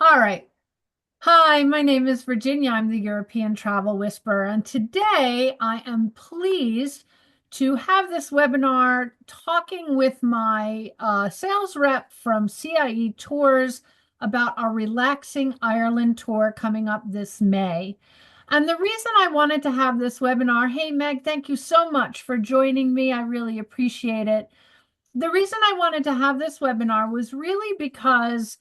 All right. Hi, my name is Virginia. I'm the European Travel Whisperer, and today I am pleased to have this webinar talking with my sales rep from CIE Tours about our Relaxing Ireland tour coming up this May. And the reason I wanted to have this webinar, hey Meg, thank you so much for joining me. I really appreciate it. The reason I wanted to have this webinar was really because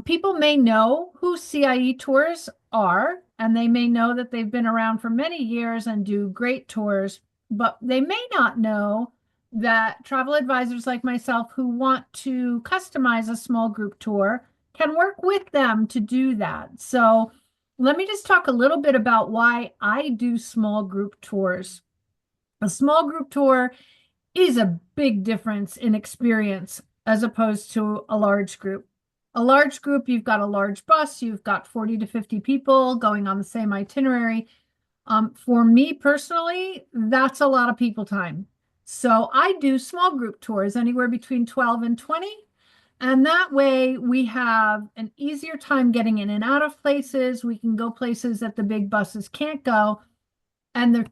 people may know who CIE Tours are, and they may know that they've been around for many years and do great tours, but they may not know that travel advisors like myself who want to customize a small group tour can work with them to do that. So let me just talk a little bit about why I do small group tours. A small group tour is a big difference in experience as opposed to a large group. A large group, you've got a large bus, you've got 40 to 50 people going on the same itinerary. For me personally, that's a lot of people time. So I do small group tours anywhere between 12 and 20. And that way we have an easier time getting in and out of places. We can go places that the big buses can't go. And the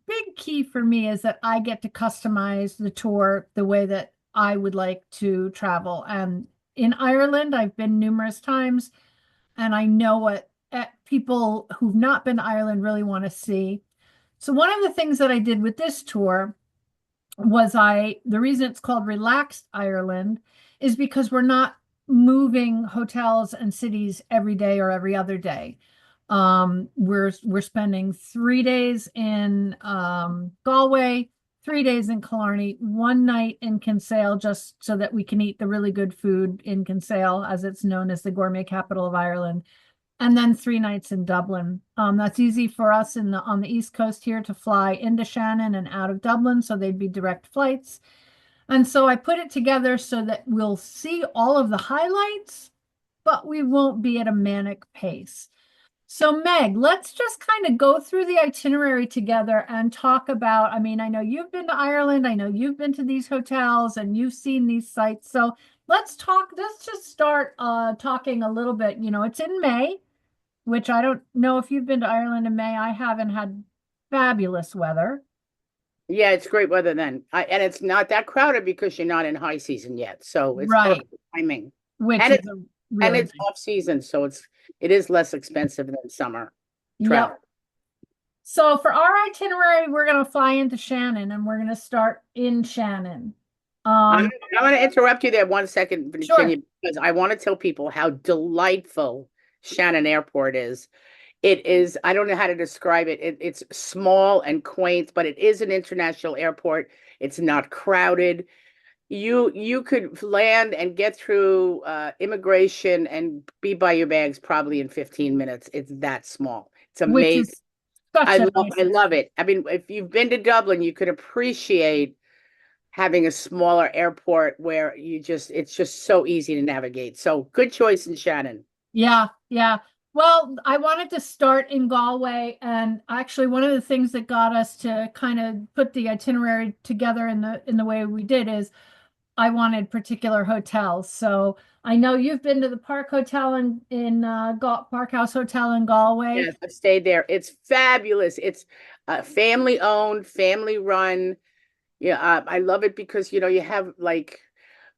big key for me is that I get to customize the tour the way that I would like to travel. And in Ireland, I've been numerous times, and I know what people who've not been to Ireland really want to see. So one of the things that I did with this tour was the reason it's called Relaxed Ireland is because we're not moving hotels and cities every day or every other day. We're spending 3 days in Galway, 3 days in Killarney, one night in Kinsale, just so that we can eat the really good food in Kinsale, as it's known as the gourmet capital of Ireland, and then 3 nights in Dublin. That's easy for us on the East Coast here to fly into Shannon and out of Dublin, so they'd be direct flights. And so I put it together so that we'll see all of the highlights, but we won't be at a manic pace. So Meg, let's just kind of go through the itinerary together and talk about, I mean, I know you've been to Ireland, I know you've been to these hotels and you've seen these sites. So let's just start talking a little bit. It's in May, which I don't know if you've been to Ireland in May. I haven't had fabulous weather. Yeah, it's great weather then. And it's not that crowded because you're not in high season yet. So it's Right, perfect timing. which And is it's and really it's nice. off season, so it is less expensive than summer Yep. travel. So for our itinerary, we're going to fly into Shannon and we're going to start in Shannon. I'm, Um, I'm going to interrupt you there 1 second, Virginia, sure. because I want to tell people how delightful Shannon Airport is. It is, I don't know how to describe it. It's small and quaint, but it is an international airport. It's not crowded. You could land and get through immigration and be by your bags probably in 15 minutes. It's that small. It's Which amazing. is such a I nice love it. I mean, if you've been to Dublin, you could appreciate having a smaller airport where it's just so easy to navigate. So good choice in Shannon. Yeah, yeah. Well, I wanted to start in Galway, and actually one of the things that got us to kind of put the itinerary together in the way we did is I wanted particular hotels. So I know you've been to the Park Hotel in Park House Hotel in Galway. Yes, I've stayed there. It's fabulous. It's family owned, family run. Yeah, I love it because you have like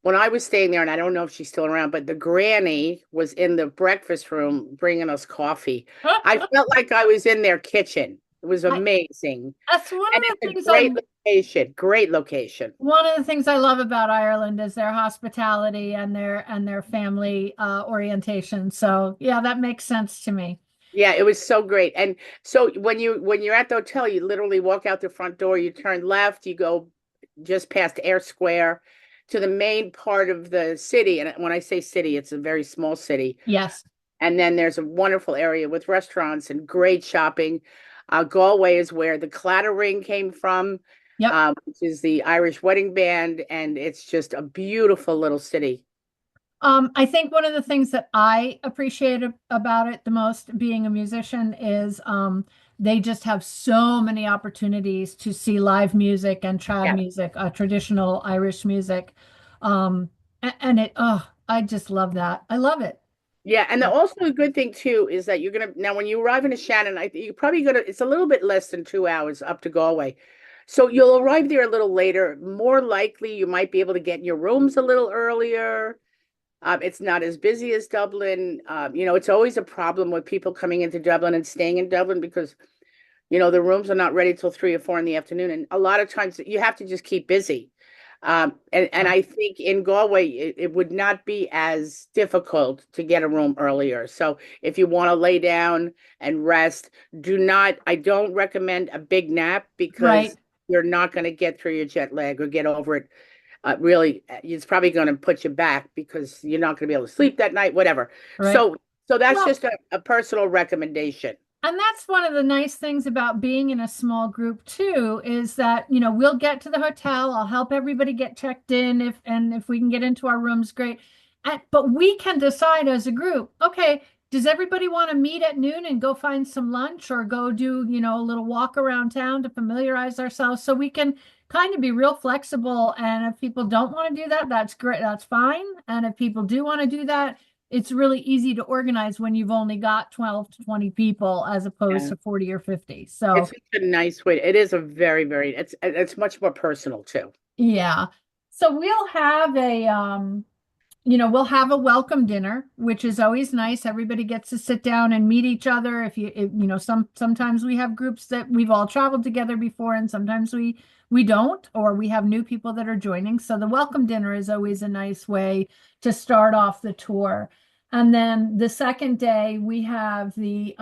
when I was staying there, and I don't know if she's still around, but the granny was in the breakfast room bringing us coffee. I felt like I was in their kitchen. It was I, amazing, that's one and of the it's a things I great location. Great location. One of the things I love about Ireland is their hospitality and their family orientation. So yeah, that makes sense to me. Yeah, it was so great. And so when you're at the hotel, you literally walk out the front door, you turn left, you go just past Air Square to the main part of the city. And when I say city, it's a very small city. Yes. And then there's a wonderful area with restaurants and great shopping. Galway is where the Clattering came from, Yep. which is the Irish wedding band, and it's just a beautiful little city. I think one of the things that I appreciate about it the most, being a musician, is they just have so many opportunities to see live music and trad Yeah. music, traditional Irish music. And I just love that. I love it. Yeah, and also a good thing too is that you're gonna now when you arrive in Shannon, I think you're probably gonna it's a little bit less than 2 hours up to Galway. So you'll arrive there a little later. More likely you might be able to get in your rooms a little earlier. It's not as busy as Dublin. It's always a problem with people coming into Dublin and staying in Dublin because the rooms are not ready till 3 or 4 in the afternoon. And a lot of times you have to just keep busy. And I think in Galway, it would not be as difficult to get a room earlier. So if you want to lay down and rest, I don't recommend a big nap Right, because you're not going to get through your jet lag or get over it. Really, it's probably going to put you back because you're not going to be able to sleep that night, whatever. right. So that's Well, just a personal recommendation. and that's one of the nice things about being in a small group too, is that, we'll get to the hotel. I'll help everybody get checked in if we can get into our rooms, great. But we can decide as a group, okay, does everybody want to meet at noon and go find some lunch or go do, a little walk around town to familiarize ourselves? So we can kind of be real flexible. And if people don't want to do that, that's great. That's fine. And if people do want to do that, it's really easy to organize when you've only got 12 to 20 people as opposed Yeah. to 40 or 50. It's So, such a nice way. It is a very, very, it's much more personal too. yeah. So we'll have a welcome dinner, which is always nice. Everybody gets to sit down and meet each other. Sometimes we have groups that we've all traveled together before, and sometimes we don't, or we have new people that are joining. So the welcome dinner is always a nice way to start off the tour. And then the second day we have the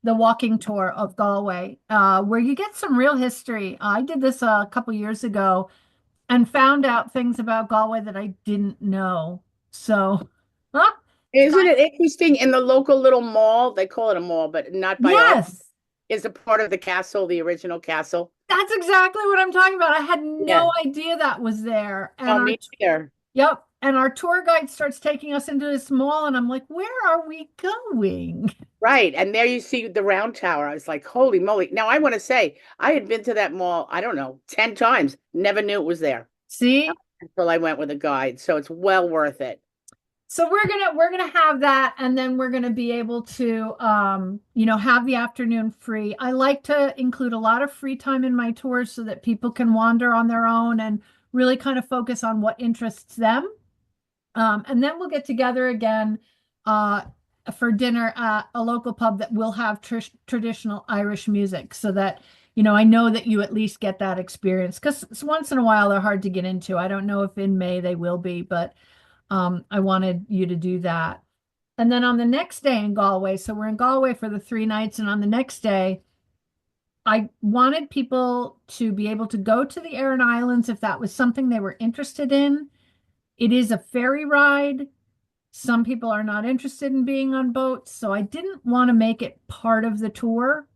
walking tour of Galway, where you get some real history. I did this a couple years ago and found out things about Galway that I didn't know. So, it's Isn't kind it interesting in the local little mall? They call it a mall, but not by all. yes, Is a part of the castle, the original castle. that's exactly what I'm talking about. I had Yeah. no idea that was there. Oh, me neither. Yep, and our tour guide starts taking us into this mall, and I'm like, where are we going? Right. And there you see the round tower. I was like, holy moly. Now I want to say I had been to that mall, I don't know, 10 times. Never knew it was there See? until I went with a guide. So it's well worth it. So we're gonna have that, and then we're gonna be able to have the afternoon free. I like to include a lot of free time in my tours so that people can wander on their own and really kind of focus on what interests them. And then we'll get together again uh, for dinner at a local pub that will have traditional Irish music, so that I know that you at least get that experience, because once in a while they're hard to get into. I don't know if in May they will be, but I wanted you to do that. And then on the next day in Galway, so we're in Galway for the 3 nights, and on the next day, I wanted people to be able to go to the Aran Islands if that was something they were interested in. It is a ferry ride. Some people are not interested in being on boats, so I didn't want to make it part of the tour.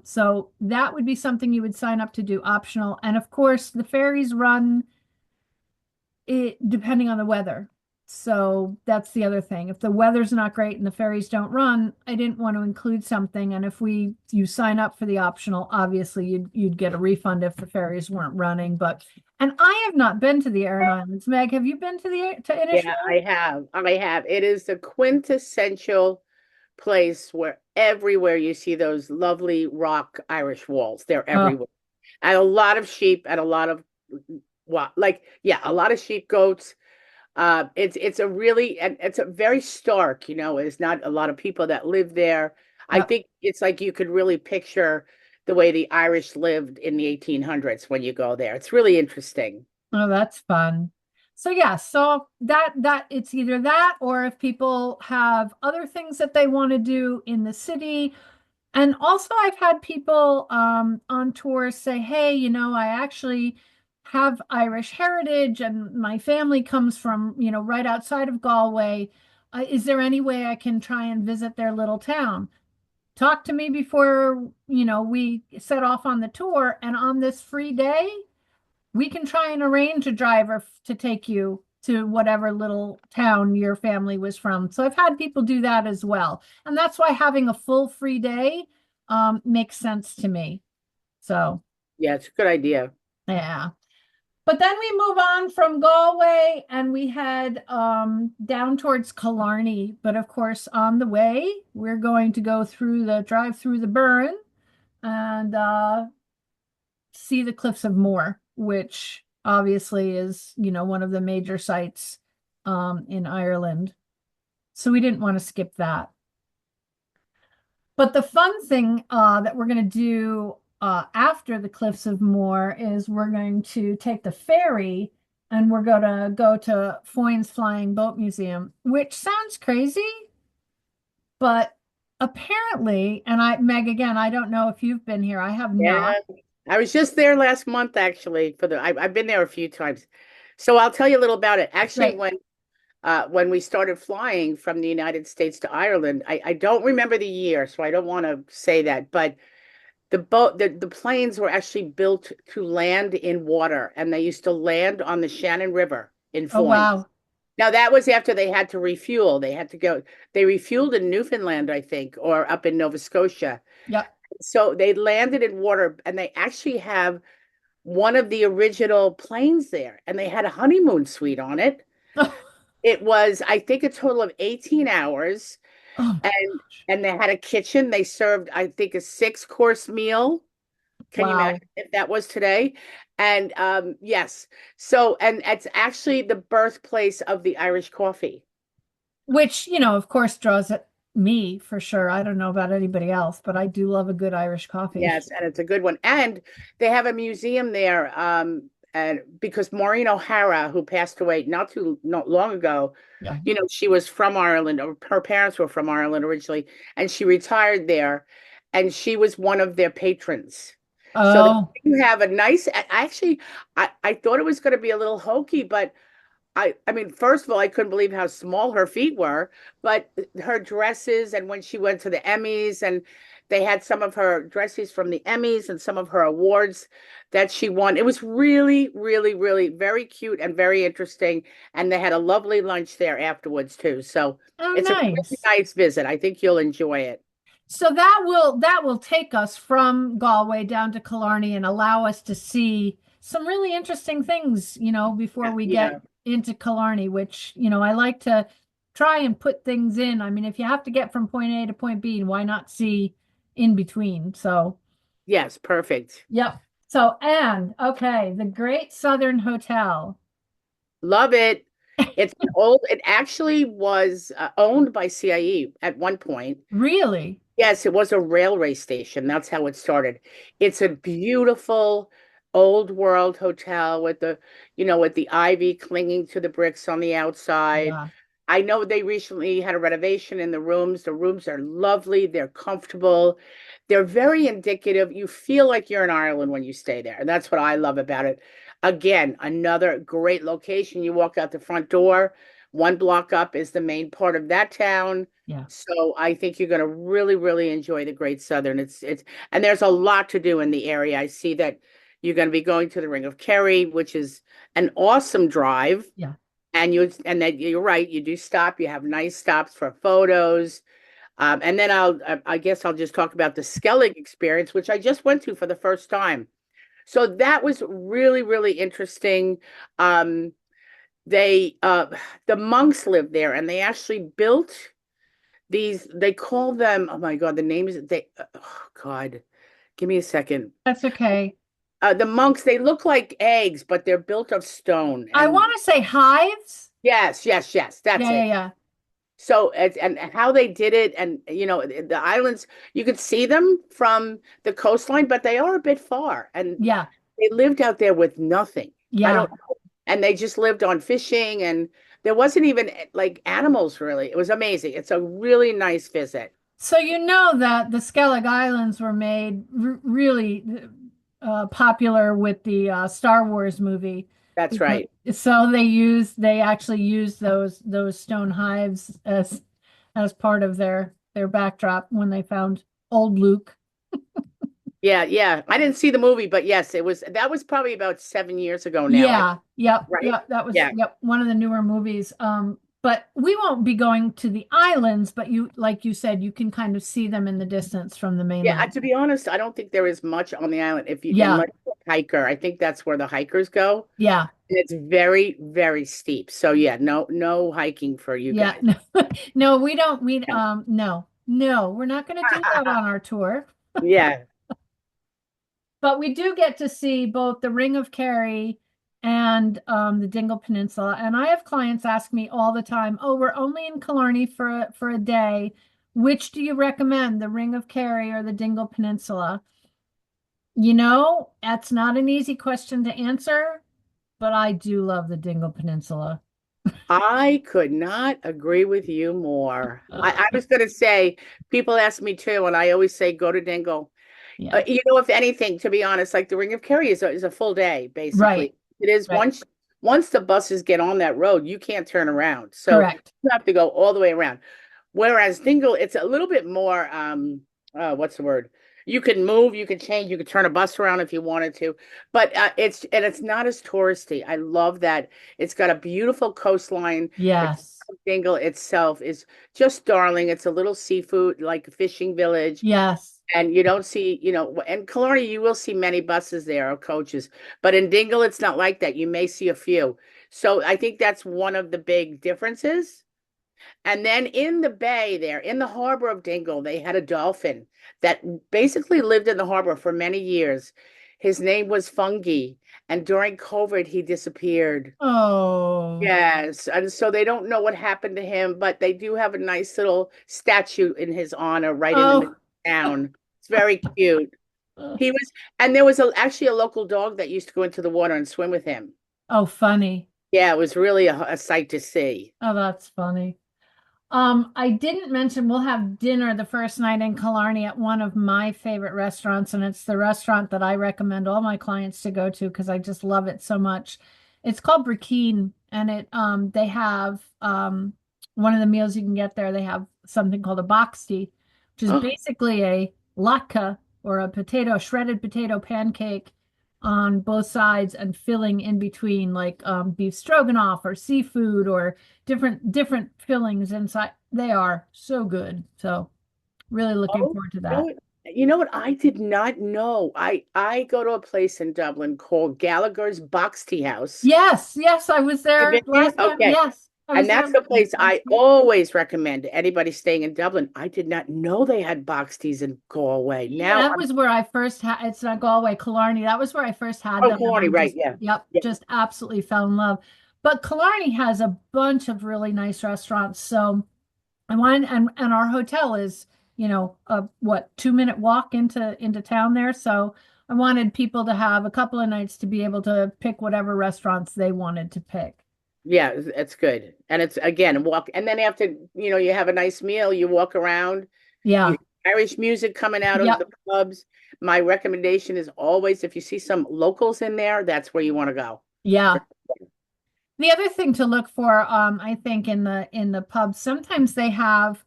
So that would be something you would sign up to do optional. And of course, the ferries run depending on the weather. So that's the other thing. If the weather's not great and the ferries don't run, I didn't want to include something. And if you sign up for the optional, obviously you'd get a refund if the ferries weren't running. And I have not been to the Aran Islands. Meg, have you been to Yeah, Inisherin? I have. I have. It is the quintessential place where everywhere you see those lovely rock Irish walls. They're Oh, everywhere. And a lot of sheep and a lot of yeah, a lot of sheep, goats. It's a really and it's a very stark, there's not a lot of people that live there. I yep. think it's like you could really picture the way the Irish lived in the 1800s when you go there. It's really interesting. Oh, that's fun. So yeah, so that it's either that, or if people have other things that they want to do in the city. And also I've had people on tours say, hey, I actually have Irish heritage and my family comes from, right outside of Galway. Is there any way I can try and visit their little town? Talk to me before, we set off on the tour. And on this free day, we can try and arrange a driver to take you to whatever little town your family was from. So I've had people do that as well. And that's why having a full free day makes sense to me. So, Yeah, it's a good idea. yeah. But then we move on from Galway and we head down towards Killarney. But of course, on the way, we're going to go through the drive through the Burren and see the Cliffs of Moher, which obviously is, one of the major sites in Ireland. So we didn't want to skip that. But the fun thing that we're going to do after the Cliffs of Moher is we're going to take the ferry and we're going to go to Foyne's Flying Boat Museum, which sounds crazy, but apparently, and Meg, again, I don't know if you've been here. I have Yeah. not. I was just there last month actually I've been there a few times. So I'll tell you a little about it. Actually, Great. when we started flying from the United States to Ireland, I don't remember the year, so I don't want to say that, but the planes were actually built to land in water, and they used to land on the Shannon River in Oh, Foynes. wow. Now that was after they had to refuel. They refueled in Newfoundland, I think, or up in Nova Scotia. Yep. So they landed in water, and they actually have one of the original planes there, and they had a honeymoon suite on it. It was, I think, a total of 18 hours, Oh my and gosh. and they had a kitchen. They served, I think, a six-course meal. Can you Wow. imagine if that was today? And yes, so and it's actually the birthplace of the Irish coffee. Which, of course, draws at me for sure. I don't know about anybody else, but I do love a good Irish coffee. Yes, and it's a good one. And they have a museum there, and because Maureen O'Hara, who passed away not long ago, Yeah. she was from Ireland, or her parents were from Ireland originally, and she retired there, and she was one of their patrons. So Oh, you have a nice, actually, I thought it was going to be a little hokey, but I mean, first of all, I couldn't believe how small her feet were, but her dresses, and when she went to the Emmys, and they had some of her dresses from the Emmys and some of her awards that she won. It was really, really, really very cute and very interesting. And they had a lovely lunch there afterwards too. So oh, it's a really nice. nice visit. I think you'll enjoy it. So that will take us from Galway down to Killarney and allow us to see some really interesting things, before Yeah, we get yeah. into Killarney, which, I like to try and put things in. I mean, if you have to get from point A to point B, why not see in between? So, Yes, perfect. yep. So, and okay, the Great Southern Hotel. Love it. It actually was owned by CIE at one point. Really? Yes, it was a railway station. That's how it started. It's a beautiful old world hotel with the ivy clinging to the bricks on the outside. Yeah. I know they recently had a renovation in the rooms. The rooms are lovely. They're comfortable. They're very indicative. You feel like you're in Ireland when you stay there. And that's what I love about it. Again, another great location. You walk out the front door, one block up is the main part of that town. Yeah. So I think you're going to really, really enjoy the Great Southern. And there's a lot to do in the area. I see that you're going to be going to the Ring of Kerry, which is an awesome drive. Yeah. And that you're right, you do stop. You have nice stops for photos. And then I guess I'll just talk about the Skellig experience, which I just went to for the first time. So that was really, really interesting. Um, they the monks lived there, and they actually built these. They call them. Oh my God, the name is they. Oh God, give me a second. That's okay. The monks, they look like eggs, but they're built of stone. I And want to say hives. yes, yes, yes, that's Yeah, yeah, it. yeah. So and how they did it, and the islands, you could see them from the coastline, but they are a bit far, and Yeah. they lived out there with nothing. I Yeah. don't know, and they just lived on fishing, and there wasn't even like animals really. It was amazing. It's a really nice visit. So you know that the Skellig Islands were made really popular with the Star Wars movie That's because right. so they actually used those stone hives as part of their backdrop when they found old Luke. Yeah, yeah. I didn't see the movie, but yes, that was probably about 7 years ago now. Yeah, yep, Right? yep. That was Yeah. yep one of the newer movies. But we won't be going to the islands, but like you said, you can kind of see them in the distance from the Yeah, mainland. to be honest, I don't think there is much on the island if you Yeah, unless hiker. I think that's where the hikers go. Yeah. And it's very, very steep. So yeah, no hiking for you Yeah. guys. No, no, we don't. No. No, we're not going to do that on our tour. Yeah. But we do get to see both the Ring of Kerry and the Dingle Peninsula. And I have clients ask me all the time, "Oh, we're only in Killarney for a day. Which do you recommend, the Ring of Kerry or the Dingle Peninsula?" That's not an easy question to answer, but I do love the Dingle Peninsula. I could not agree with you more. I was going to say, people ask me too, and I always say go to Dingle. Yeah. If anything, to be honest, like the Ring of Kerry is a full day, Right. basically. It is Right. once the buses get on that road, you can't turn around. So Correct. you have to go all the way around. Whereas Dingle, it's a little bit more what's the word? You can move, you can change, you can turn a bus around if you wanted to, but it's not as touristy. I love that it's got a beautiful coastline. The Yes. Dingle itself is just darling. It's a little seafood like fishing village, Yes. and you don't see, in Killarney you will see many buses there or coaches, but in Dingle it's not like that. You may see a few. So I think that's one of the big differences. And then in the bay there, in the harbor of Dingle, they had a dolphin that basically lived in the harbor for many years. His name was Fungi, and during COVID, he disappeared. Oh. Yes, and so they don't know what happened to him, but they do have a nice little statue in his honor right in the middle Oh. of town. It's very cute. He was, and there was actually a local dog that used to go into the water and swim with him. Oh, funny. Yeah, it was really a sight to see. Oh, that's funny. I didn't mention we'll have dinner the first night in Killarney at one of my favorite restaurants, and it's the restaurant that I recommend all my clients to go to because I just love it so much. It's called Brakeen, and they have one of the meals you can get there. They have something called a boxty, which is basically a latke or a shredded potato pancake on both sides and filling in between, like beef stroganoff or seafood or different fillings inside. They are so good. So really looking Oh, forward to you know that. what? You know what? I did not know. I go to a place in Dublin called Gallagher's Box Tea House. Yes, yes, I was You've there been there? last time. Okay. Yes, I And was there that's the place last I week. always recommend to anybody staying in Dublin. I did not know they had box teas in Galway. Yeah, Now that I'm was where I first had, it's not Galway, Killarney. That was where I first had oh, them, and Corny, I right? just, Yeah. yep, Yeah. just absolutely fell in love. But Killarney has a bunch of really nice restaurants. So and our hotel is, a what, 2-minute walk into town there. So I wanted people to have a couple of nights to be able to pick whatever restaurants they wanted to pick. Yeah, it's good. And it's again walk and then after, you have a nice meal, you walk around, you Yeah. Irish music coming out of Yep. the pubs. My recommendation is always if you see some locals in there, that's where you want to go. Yeah. The other thing to look for, I think in the pubs, sometimes they have,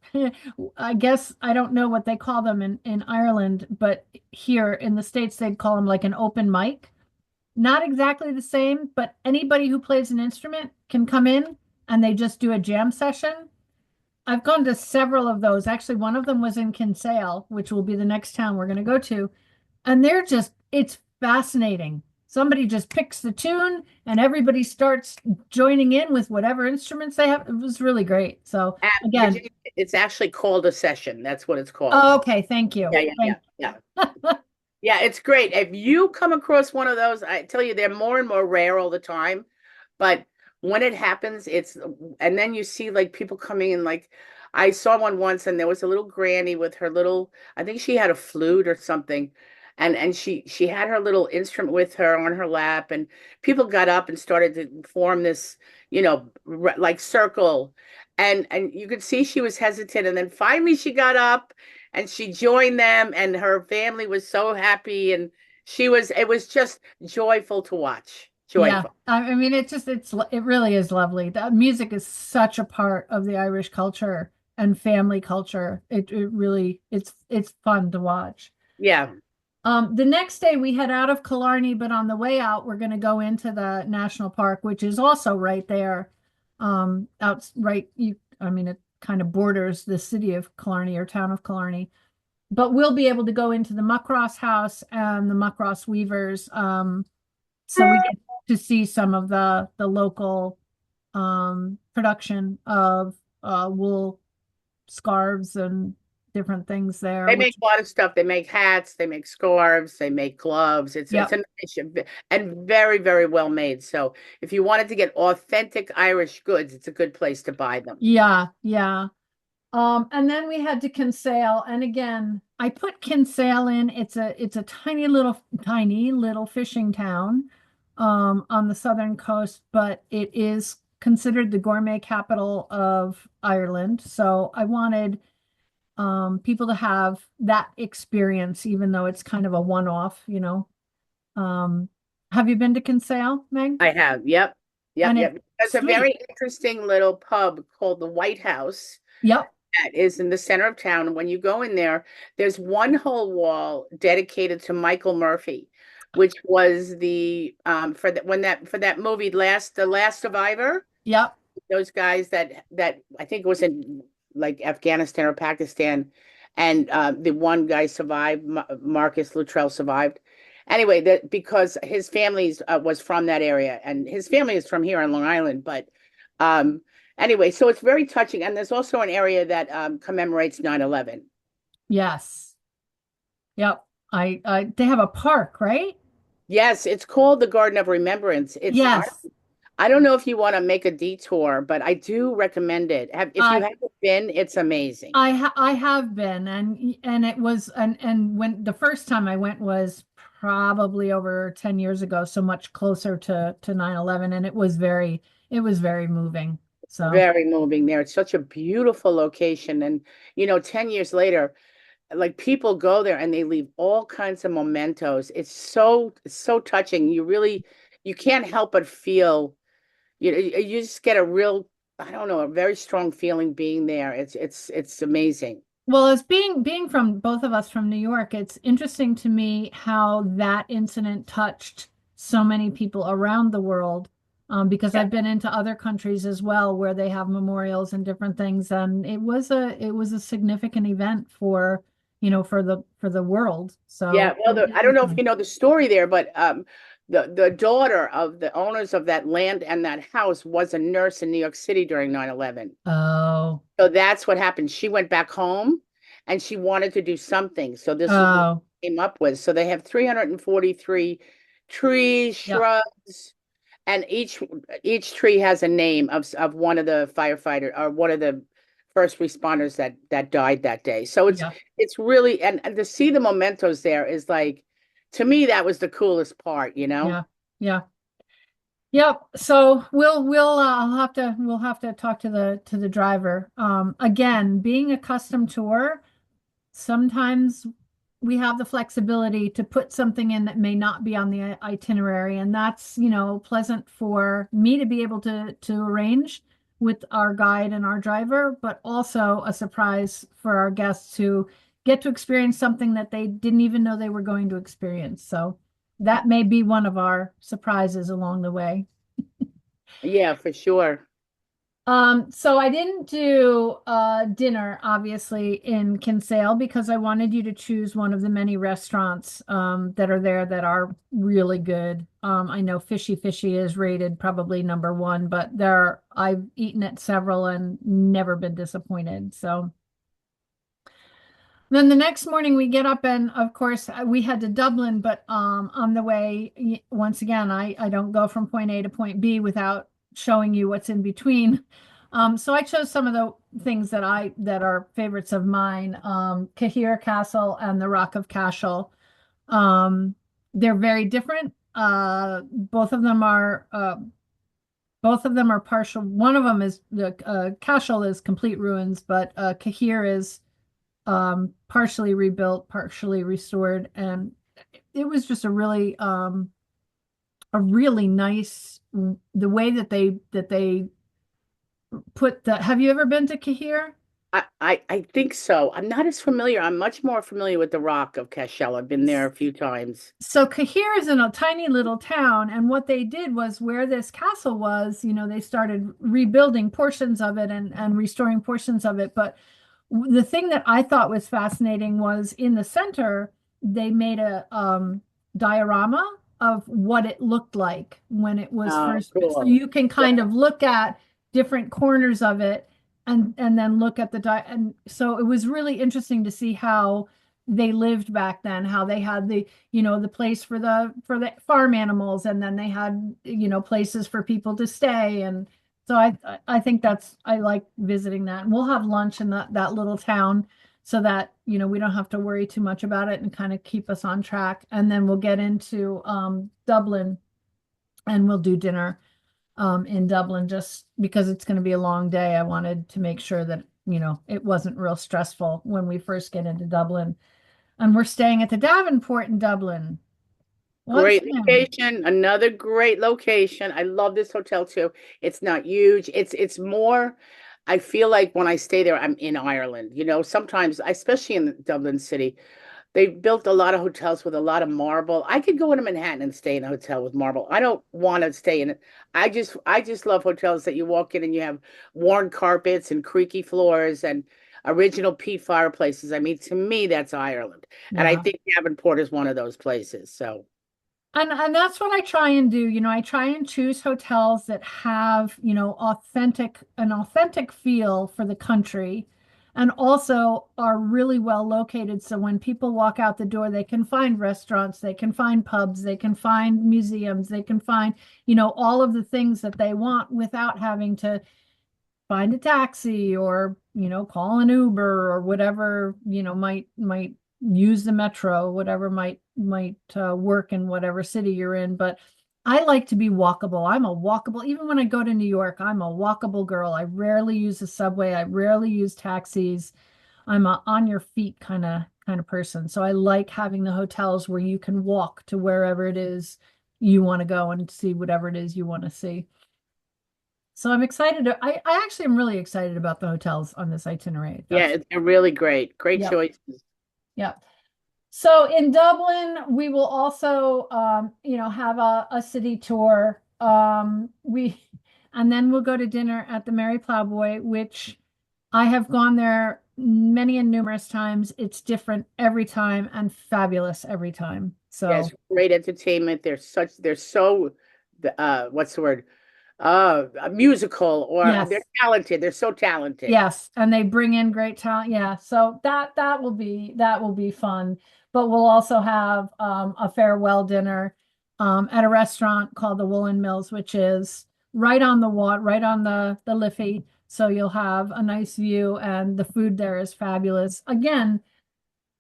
I guess I don't know what they call them in Ireland, but here in the States they'd call them like an open mic. Not exactly the same, but anybody who plays an instrument can come in and they just do a jam session. I've gone to several of those. Actually, one of them was in Kinsale, which will be the next town we're going to go to. And it's fascinating. Somebody just picks the tune and everybody starts joining in with whatever instruments they have. It was really great. So And again, Virginia, it's actually called a session. That's what it's called. oh, okay, thank you. Yeah, yeah, yeah, Thank yeah. Yeah, it's great. If you come across one of those, I tell you, they're more and more rare all the time. But when it happens, and then you see like people coming in, like I saw one once and there was a little granny with her little, I think she had a flute or something. And she had her little instrument with her on her lap, and people got up and started to form this, like circle. And you could see she was hesitant. And then finally she got up and she joined them, and her family was so happy, and it was just joyful to watch. Yeah, Joyful. I mean, it really is lovely. The music is such a part of the Irish culture and family culture. It really it's fun to watch. Yeah. The next day we head out of Killarney, but on the way out we're going to go into the national park, which is also right there. Out right, I mean, it kind of borders the city of Killarney or town of Killarney. but we'll be able to go into the Muckross house and the Muckross Weavers. So we get to see some of the local production of wool scarves and different things there, They make which, a lot of stuff. They make hats, they make scarves, they make gloves. It's yep, a nice and very, very well made. So if you wanted to get authentic Irish goods, it's a good place to buy them. yeah, yeah. And then we had to Kinsale, and again, I put Kinsale in. It's a tiny little fishing town on the southern coast, but it is considered the gourmet capital of Ireland. So I wanted people to have that experience, even though it's kind of a one-off. Um, have you been to Kinsale, Meg? I have. Yep. Yep. And Yep. There's a sweet. very interesting little pub called the White House Yep, that is in the center of town. And when you go in there, there's one whole wall dedicated to Michael Murphy, which was the for that when that for that movie The Last Survivor. yep, Those guys that I think it was in like Afghanistan or Pakistan, and the one guy survived. Marcus Luttrell survived. Anyway, that because his family was from that area, and his family is from here on Long Island. But um, anyway, so it's very touching, and there's also an area that commemorates 9/11. yes, yep. They have a park, right? Yes, it's called the Garden of Remembrance. Yes, I don't know if you want to make a detour, but I do recommend it. If you I haven't been, it's amazing. I have been, and it was, and when the first time I went was probably over 10 years ago, so much closer to 9/11, and it was very moving. So, Very moving there. It's such a beautiful location. And, 10 years later, like people go there and they leave all kinds of mementos. It's so touching. You can't help but feel, you just get a real, I don't know, a very strong feeling being there. It's amazing. well, as being from both of us from New York, it's interesting to me how that incident touched so many people around the world. Because Yeah. I've been into other countries as well where they have memorials and different things, and it was a significant event for the world. Yeah. So Well, it I don't know if was. you know the story there, but the daughter of the owners of that land and that house was a nurse in New York City during 9/11. Oh, So that's what happened. She went back home and she wanted to do something. So this is what oh, they came up with. So they have 343 trees, yep, shrubs, and each tree has a name of one of the firefighter or one of the first responders that died that day. So it's yep, it's really and to see the mementos there is like to me that was the coolest part, you know? yeah, yeah. Yep. So we'll have to talk to the driver. Again, being a custom tour, sometimes we have the flexibility to put something in that may not be on the itinerary, and that's pleasant for me to be able to arrange with our guide and our driver, but also a surprise for our guests to get to experience something that they didn't even know they were going to experience. So that may be one of our surprises along the way. Yeah, for sure. So I didn't do dinner, obviously, in Kinsale because I wanted you to choose one of the many restaurants that are there that are really good. I know Fishy Fishy is rated probably number one, but I've eaten at several and never been disappointed. So then the next morning we get up and of course we head to Dublin, but on the way, once again, I don't go from point A to point B without showing you what's in between. So I chose some of the things that are favorites of mine, Cahir Castle and the Rock of Cashel. They're very different. Both of them are partial. One of them is the Cashel is complete ruins, but Cahir is partially rebuilt, partially restored, and it was just a really nice the way that they put the. Have you ever been to Cahir? I think so. I'm not as familiar. I'm much more familiar with the Rock of Cashel. I've been there a few times. So Cahir is in a tiny little town, and what they did was where this castle was, they started rebuilding portions of it and restoring portions of it. But The thing that I thought was fascinating was in the center, they made a diorama of what it looked like when it was Oh, first. So cool. you can kind of look at different corners of it and then look at the and so it was really interesting to see how they lived back then, how they had the place for the farm animals, and then they had places for people to stay. And so I think I like visiting that. And we'll have lunch in that little town so that, we don't have to worry too much about it and kind of keep us on track. And then we'll get into Dublin, and we'll do dinner in Dublin just because it's going to be a long day. I wanted to make sure that, it wasn't real stressful when we first get into Dublin. And we're staying at the Davenport in Dublin once Great again. location, another great location. I love this hotel too. It's not huge. It's more, I feel like when I stay there, I'm in Ireland. Sometimes, especially in Dublin City, they've built a lot of hotels with a lot of marble. I could go into Manhattan and stay in a hotel with marble. I don't want to stay in it. I just love hotels that you walk in and you have worn carpets and creaky floors and original peat fireplaces. I mean, to me, that's Ireland. And I Yeah. think Davenport is one of those places. So And that's what I try and do. I try and choose hotels that have, an authentic feel for the country, and also are really well located. So when people walk out the door, they can find restaurants, they can find pubs, they can find museums, they can find, all of the things that they want without having to find a taxi or call an Uber or whatever might use the metro, whatever might work in whatever city you're in. But I like to be walkable. I'm a walkable. Even when I go to New York, I'm a walkable girl. I rarely use the subway. I rarely use taxis. I'm a on your feet kind of person. So I like having the hotels where you can walk to wherever it is you want to go and see whatever it is you want to see. So I'm excited. I actually am really excited about the hotels on this itinerary. yeah, they're really great. Great Yep, choices. yep. So in Dublin, we will also, have a city tour. And then we'll go to dinner at the Mary Plowboy, which I have gone there many and numerous times. It's different every time and fabulous every time. Yes, So great entertainment. They're so, what's the word? Musical, or they're yes. talented. They're so talented. Yes, and they bring in great talent. Yeah, so that will be fun. But we'll also have a farewell dinner at a restaurant called the Woolen Mills, which is right on the water, right on the Liffey. So you'll have a nice view, and the food there is fabulous. Again,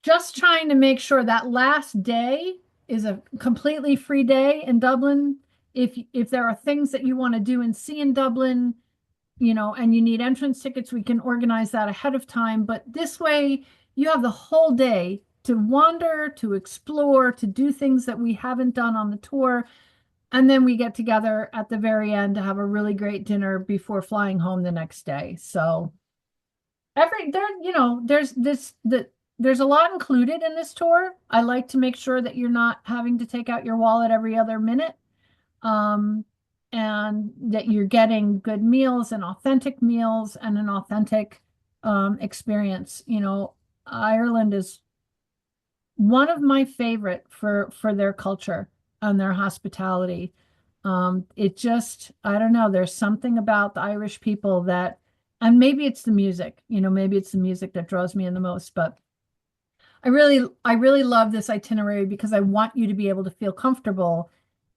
just trying to make sure that last day is a completely free day in Dublin. If there are things that you want to do and see in Dublin, and you need entrance tickets, we can organize that ahead of time. But this way, you have the whole day to wander, to explore, to do things that we haven't done on the tour. And then we get together at the very end to have a really great dinner before flying home the next day. So there's a lot included in this tour. I like to make sure that you're not having to take out your wallet every other minute, um, and that you're getting good meals and authentic meals and an authentic experience. Ireland is one of my favorite for their culture and their hospitality. It just, I don't know, there's something about the Irish people that, and maybe it's the music, maybe it's the music that draws me in the most, but I really love this itinerary because I want you to be able to feel comfortable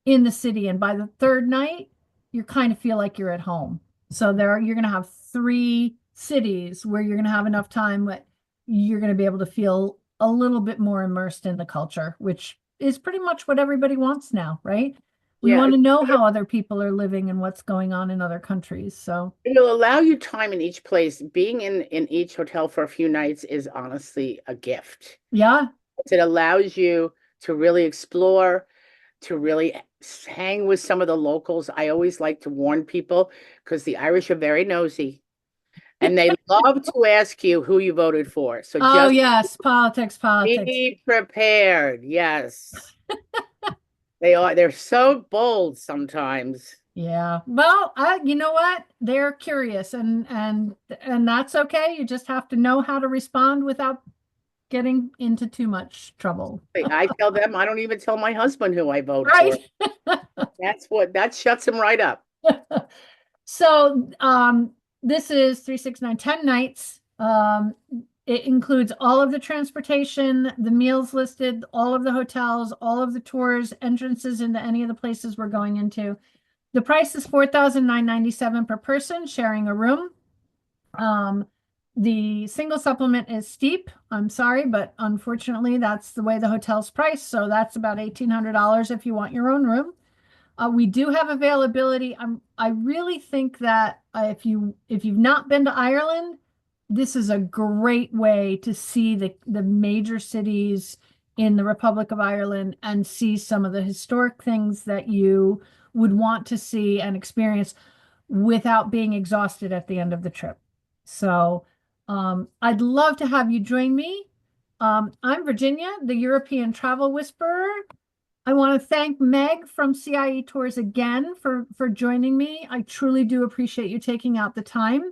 in the city. And by the third night, you kind of feel like you're at home. So you're going to have three cities where you're going to have enough time that you're going to be able to feel a little bit more immersed in the culture, which is pretty much what everybody wants now, right? We Yeah, want to know how other people are living and what's going on in other countries. So, it'll allow you time in each place. Being in each hotel for a few nights is honestly a gift. yeah. It allows you to really explore, to really hang with some of the locals. I always like to warn people because the Irish are very nosy and they love to ask you who you voted for. So Oh, just yes. Politics, politics. be prepared. Yes. They are. They're so bold sometimes. Yeah. Well, you know what? They're curious and that's okay. You just have to know how to respond without getting into too much trouble. I tell them I don't even tell my husband who I vote for. Right. That shuts him right up. So, this is 369 10 nights. It includes all of the transportation, the meals listed, all of the hotels, all of the tours, entrances into any of the places we're going into. The price is 4,997 per person, sharing a room. Um, the single supplement is steep. I'm sorry, but unfortunately, that's the way the hotel's priced. So that's about $1,800 if you want your own room. We do have availability. I really think that if you've not been to Ireland, this is a great way to see the major cities in the Republic of Ireland and see some of the historic things that you would want to see and experience without being exhausted at the end of the trip. So, I'd love to have you join me. I'm Virginia, the European Travel Whisperer. I want to thank Meg from CIE Tours again for joining me. I truly do appreciate you taking out the time.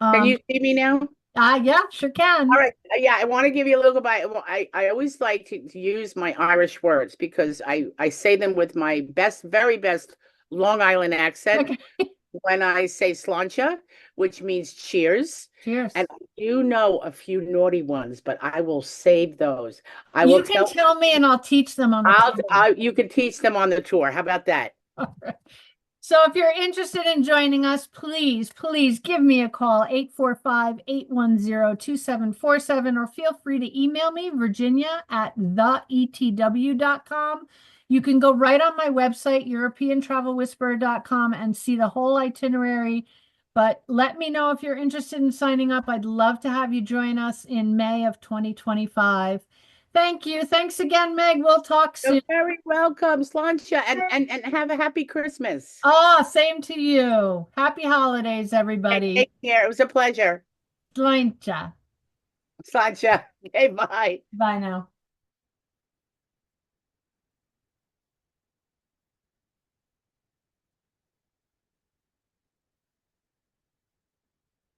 Can Um, you see me now? yeah, sure All can. right. Yeah, I want to give you a little bit. Well, I always like to use my Irish words because I say them with my best, very best Long Island accent Okay. when I say sláinte, which means cheers. And Cheers. I do know a few naughty ones, but I will save those. I will You can tell tell me and I'll teach them on the tour. you can teach them on the tour. How about that? So if you're interested in joining us, please give me a call, 845-810-2747, or feel free to email me, Virginia at theetw.com. You can go right on my website, europeantravelwhisperer.com, and see the whole itinerary. But let me know if you're interested in signing up. I'd love to have you join us in May of 2025. Thank you. Thanks again, Meg. We'll talk You're soon. very welcome, Sláinte, and have a happy Christmas. Ah, same to you. Happy holidays, Okay, everybody. take care. It was a pleasure. Sláinte. Sláinte. Okay, bye. Bye now.